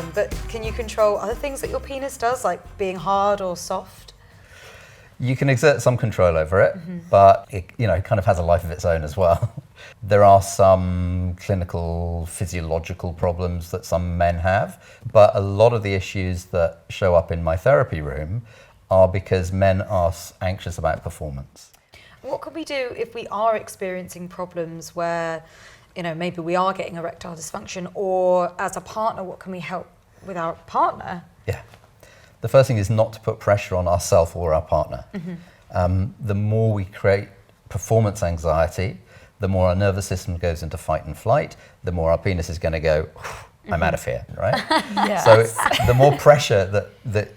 orgasm, but can you control other things that your penis does, like being hard or soft? You can exert some control over it, but it kind of has a life of its own as well. There are some clinical physiological problems that some men have, but a lot of the issues that show up in my therapy room are because men are anxious about performance. What can we do if we are experiencing problems where, maybe we are getting erectile dysfunction, or as a partner, what can we help with our partner? Yeah. The first thing is not to put pressure on ourselves or our partner. The more we create performance anxiety, the more our nervous system goes into fight and flight, the more our penis is going to go, I'm out of here, right? Yes. So the more pressure that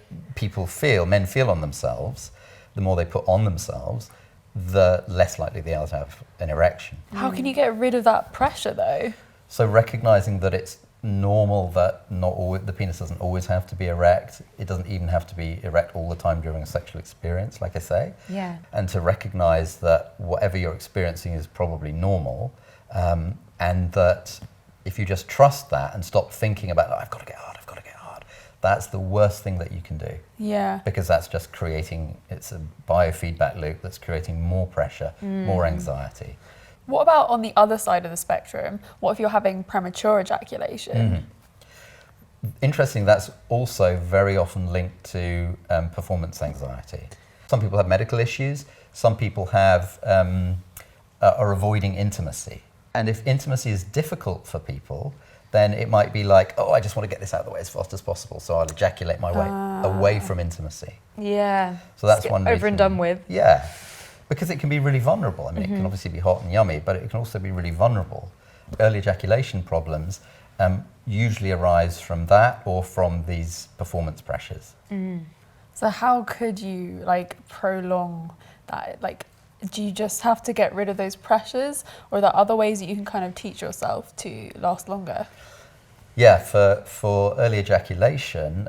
men feel on themselves, the more they put on themselves, the less likely they are to have an erection. How can you get rid of that pressure though? So recognizing that it's normal that the penis doesn't always have to be erect. It doesn't even have to be erect all the time during a sexual experience, like I say. Yeah. And to recognize that whatever you're experiencing is probably normal, and that if you just trust that and stop thinking about, I've got to get hard, that's the worst thing that you can do. Yeah. Because that's just it's a biofeedback loop that's creating more pressure, more anxiety. What about on the other side of the spectrum? What if you're having premature ejaculation? Interesting, that's also very often linked to performance anxiety. Some people have medical issues, some people are avoiding intimacy. And if intimacy is difficult for people, then it might be like, I just want to get this out of the way as fast as possible, so I'll ejaculate my way away from intimacy. Yeah. So that's one reason. Over and done with. Yeah. Because it can be really vulnerable. I mean, it can obviously be hot and yummy, but it can also be really vulnerable. Early ejaculation problems usually arise from that or from these performance pressures. So how could you prolong that? Do you just have to get rid of those pressures, or are there other ways that you can kind of teach yourself to last longer? Yeah, for early ejaculation,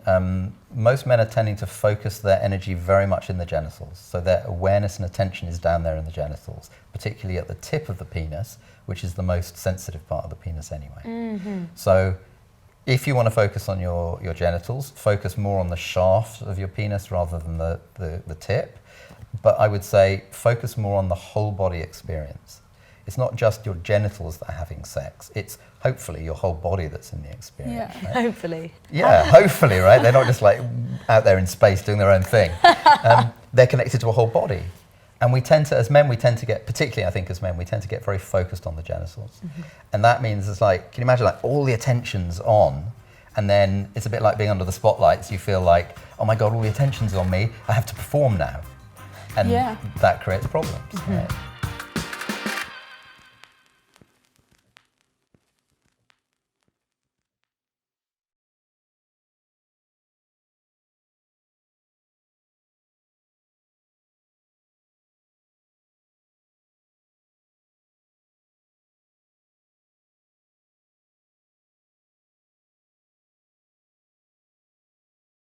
most men are tending to focus their energy very much in the genitals. So their awareness and attention is down there in the genitals, particularly at the tip of the penis, which is the most sensitive part of the penis anyway. So if you want to focus on your genitals, focus more on the shaft of your penis rather than the tip. But I would say focus more on the whole body experience. It's not just your genitals that are having sex, it's hopefully your whole body that's in the experience. Yeah. Right? Hopefully. Yeah, hopefully, right? They're not just out there in space doing their own thing. They're connected to a whole body. And we tend to, as men, particularly I think as men, we tend to get very focused on the genitals. And that means it's can you imagine all the attention's on, and then it's a bit like being under the spotlights. You feel like, oh my God, all the attention's on me, I have to perform now. And that creates problems. Right?